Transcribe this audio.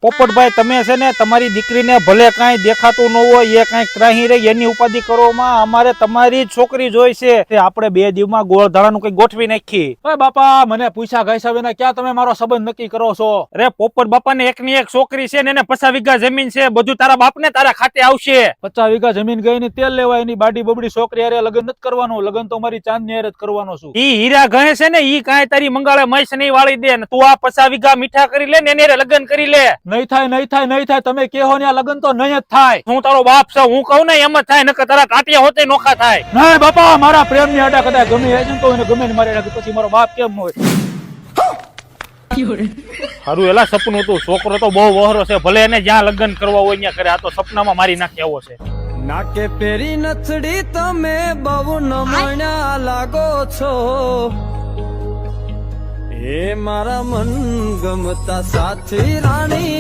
પોપટભાઈ તમે છે ને તમારી દીકરીને ભલે કાંઈ દેખાતું ન હોય એ કાંઈ ત્રાહી રહી એની ઉપાધિ કરવામાં અમારે તમારી જ છોકરી જોઈ છે તે આપણે 2 દિવસમાં ગોળધારાનું કઈ ગોઠવી નાખી. ઓય બાપા મને પૂછ્યા ગઈસા વિના ક્યાં તમે મારો સંબંધ નક્કી કરો છો? અરે પોપટ બાપાને એકની એક છોકરી છે ને એને 50 વીઘા જમીન છે, બધું તારા બાપને તારા ખાતે આવશે. 50 વીઘા જમીન ગઈ ને તેલ લેવા એની બાડી બબડી છોકરી હારે લગ્ન નથી કરવાનું, લગ્ન તો મારી ચાંદની હારે જ કરવાનો છું. ઈ હીરા ગહે છે ને ઈ કાંઈ તારી મંગાળે મૈસ નહીં વાળી દે ને તું આ 50 વીઘા મીઠા કરી લે ને એને હારે લગ્ન કરી લે. નહીં થાય નહીં થાય નહીં થાય, તમે કહો ને આ લગ્ન તો નહીં જ થાય. હું તારો બાપ છું, હું કહું ને એમ જ થાય, નકર તારા ટાટિયા હોતે નોખા થાય. નહીં બાપા મારા પ્રેમ ની આડા કદાચ ગમે છે ને તો એને ગમે ને મારી નાખે, પછી મારો બાપ કેમ હોય? હારું એલા સપનું હતું, છોકરો તો બહુ વહરો છે, ભલે એને જ્યાં લગ્ન કરવા હોય ત્યાં કરે, આ તો સપનામાં મારી નાખે એવો છે. નાકે પેરી નથડી તમે બહુ નમણ્યા લાગો છો, એ મારા મન ગમતા સાથી રાણી.